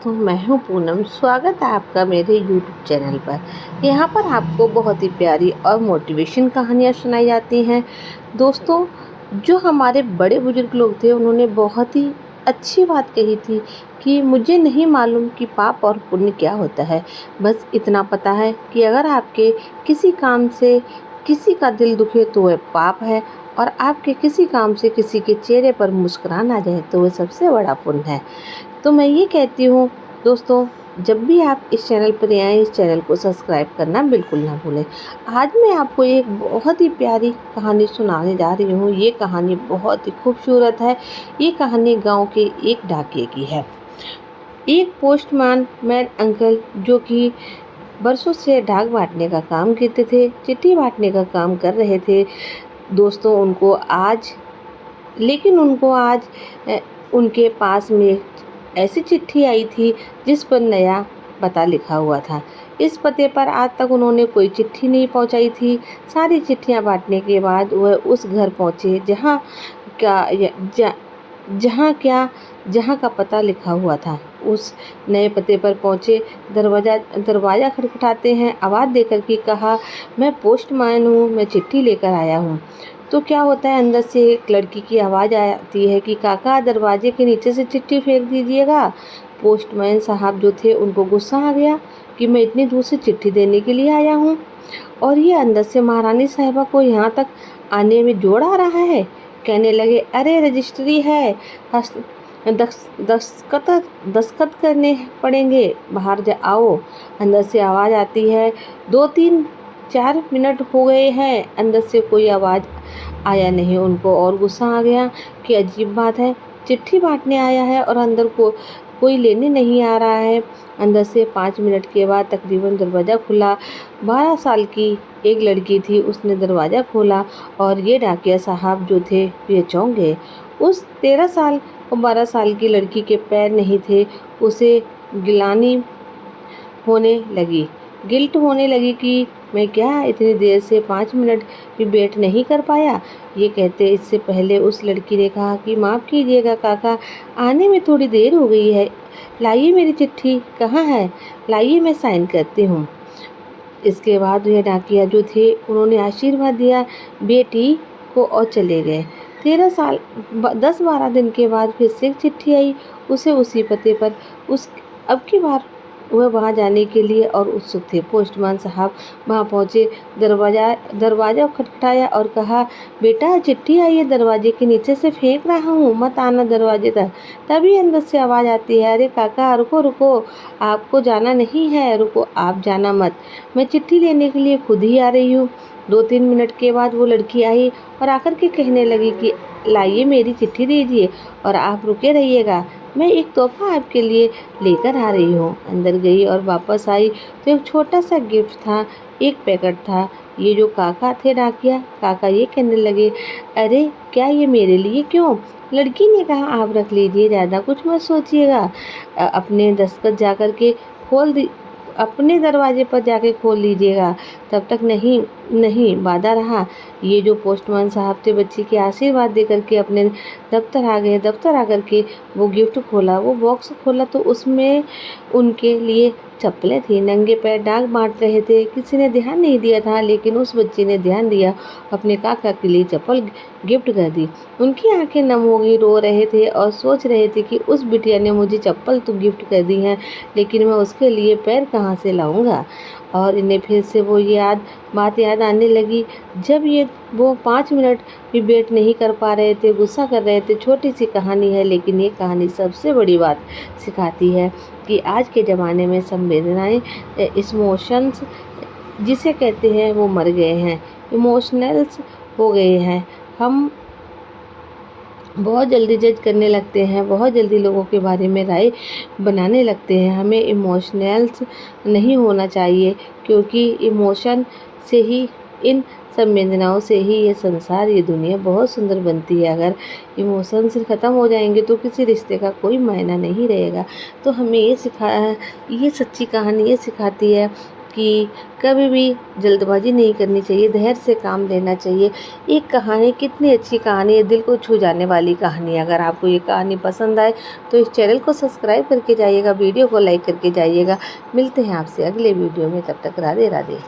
दोस्तों, मैं हूँ पूनम। स्वागत है आपका मेरे YouTube चैनल पर। यहाँ पर आपको बहुत ही प्यारी और मोटिवेशन कहानियाँ सुनाई जाती हैं। दोस्तों, जो हमारे बड़े बुजुर्ग लोग थे उन्होंने बहुत ही अच्छी बात कही थी कि मुझे नहीं मालूम कि पाप और पुण्य क्या होता है। बस इतना पता है कि अगर आपके किसी काम से किसी का दिल दुखे तो वह पाप है, और आपके किसी काम से किसी के चेहरे पर मुस्कुरान आ जाए तो वह सबसे बड़ा पुण्य है। तो मैं ये कहती हूँ दोस्तों, जब भी आप इस चैनल पर आएँ, इस चैनल को सब्सक्राइब करना बिल्कुल ना भूलें। आज मैं आपको एक बहुत ही प्यारी कहानी सुनाने जा रही हूँ। ये कहानी बहुत ही खूबसूरत है। ये कहानी गांव के एक डाकिये की है। एक पोस्टमैन अंकल जो कि बरसों से डाक बांटने का काम करते थे, चिट्ठी बांटने का काम कर रहे थे। दोस्तों, उनको आज उनके पास में ऐसी चिट्ठी आई थी जिस पर नया पता लिखा हुआ था। इस पते पर आज तक उन्होंने कोई चिट्ठी नहीं पहुंचाई थी। सारी चिट्ठियां बांटने के बाद वह उस घर पहुंचे जहां का पता लिखा हुआ था। उस नए पते पर पहुंचे, दरवाज़ा खटखटाते हैं। आवाज़ देकर के कहा, मैं पोस्टमैन हूँ, मैं चिट्ठी लेकर आया हूँ। तो क्या होता है, अंदर से एक लड़की की आवाज़ आती है कि काका, दरवाजे के नीचे से चिट्ठी फेंक दीजिएगा। पोस्टमैन साहब जो थे उनको गुस्सा आ गया कि मैं इतनी दूर से चिट्ठी देने के लिए आया हूँ, और ये अंदर से महारानी साहिबा को यहाँ तक आने में जोड़ आ रहा है। कहने लगे, अरे रजिस्ट्री है, दस्तखत करने पड़ेंगे, बाहर जा आओ। अंदर से आवाज़ आती है, 2-3-4 मिनट हो गए हैं, अंदर से कोई आवाज़ आया नहीं। उनको और गुस्सा आ गया कि अजीब बात है, चिट्ठी बांटने आया है और अंदर को कोई लेने नहीं आ रहा है। अंदर से 5 मिनट के बाद तकरीबन दरवाज़ा खुला। 12 साल की एक लड़की थी, उसने दरवाज़ा खोला और ये डाकिया साहब जो थे ये चौंक गए। उस 13 साल और 12 साल की लड़की के पैर नहीं थे। उसे गिलानी गिल्ट होने लगी कि मैं क्या इतनी देर से 5 मिनट भी वेट नहीं कर पाया। ये कहते इससे पहले उस लड़की ने कहा कि माफ़ कीजिएगा काका, आने में थोड़ी देर हो गई है। लाइए मेरी चिट्ठी, कहाँ है, लाइए मैं साइन करती हूँ। इसके बाद यह डाकिया जो थे उन्होंने आशीर्वाद दिया बेटी को और चले गए। 10-12 दिन के बाद फिर से एक चिट्ठी आई, उसे उसी पते पर। अब की बार वह वहाँ जाने के लिए और उत्सुक थे। पोस्टमैन साहब वहाँ पहुँचे, दरवाज़ा खटखटाया और कहा, बेटा चिट्ठी आई है, दरवाजे के नीचे से फेंक रहा हूँ, मत आना दरवाजे तक। तभी अंदर से आवाज़ आती है, अरे काका रुको रुको, आपको जाना नहीं है, रुको, आप जाना मत, मैं चिट्ठी लेने के लिए खुद ही आ रही हूँ। 2-3 मिनट के बाद वो लड़की आई और आकर के कहने लगी कि लाइए मेरी चिट्ठी दीजिए और आप रुके रहिएगा, मैं एक तोहफ़ा आपके लिए लेकर आ रही हूँ। अंदर गई और वापस आई तो एक छोटा सा गिफ्ट था, एक पैकेट था। ये जो काका थे डाकिया काका, ये कहने लगे, अरे क्या ये मेरे लिए क्यों? लड़की ने कहा, आप रख लीजिए, ज़्यादा कुछ मत सोचिएगा। अपने दस्तखत जा कर के खोल दी, अपने दरवाजे पर जाके खोल लीजिएगा, तब तक नहीं वादा रहा। ये जो पोस्टमैन साहब थे बच्ची के आशीर्वाद दे करके अपने दफ्तर आ गए। दफ्तर आकर के वो गिफ्ट खोला, वो बॉक्स खोला तो उसमें उनके लिए चप्पलें थी। नंगे पैर डाक बांट रहे थे, किसी ने ध्यान नहीं दिया था, लेकिन उस बच्ची ने ध्यान दिया, अपने काका के लिए चप्पल गिफ्ट कर दी। उनकी आंखें नम हो गई, रो रहे थे और सोच रहे थे कि उस बिटिया ने मुझे चप्पल तो गिफ्ट कर दी है, लेकिन मैं उसके लिए पैर कहाँ से लाऊंगा। और इन्हें फिर से वो बात याद आने लगी, जब वो 5 मिनट भी वेट नहीं कर पा रहे थे, गुस्सा कर रहे थे। छोटी सी कहानी है, लेकिन ये कहानी सबसे बड़ी बात सिखाती है कि आज के ज़माने में संवेदनाएं, इमोशंस जिसे कहते हैं, वो मर गए हैं, इमोशनल्स हो गए हैं। हम बहुत जल्दी जज करने लगते हैं, बहुत जल्दी लोगों के बारे में राय बनाने लगते हैं। हमें इमोशनल्स नहीं होना चाहिए, क्योंकि इमोशन से ही, इन संवेदनाओं से ही ये संसार, ये दुनिया बहुत सुंदर बनती है। अगर इमोशंस ख़त्म हो जाएंगे तो किसी रिश्ते का कोई मायना नहीं रहेगा। तो हमें ये सच्ची कहानी ये सिखाती है कि कभी भी जल्दबाजी नहीं करनी चाहिए, धैर्य से काम लेना चाहिए। एक कहानी कितनी अच्छी कहानी है, दिल को छू जाने वाली कहानी है। अगर आपको ये कहानी पसंद आए तो इस चैनल को सब्सक्राइब करके जाइएगा, वीडियो को लाइक करके जाइएगा। मिलते हैं आपसे अगले वीडियो में, तब तक राधे राधे।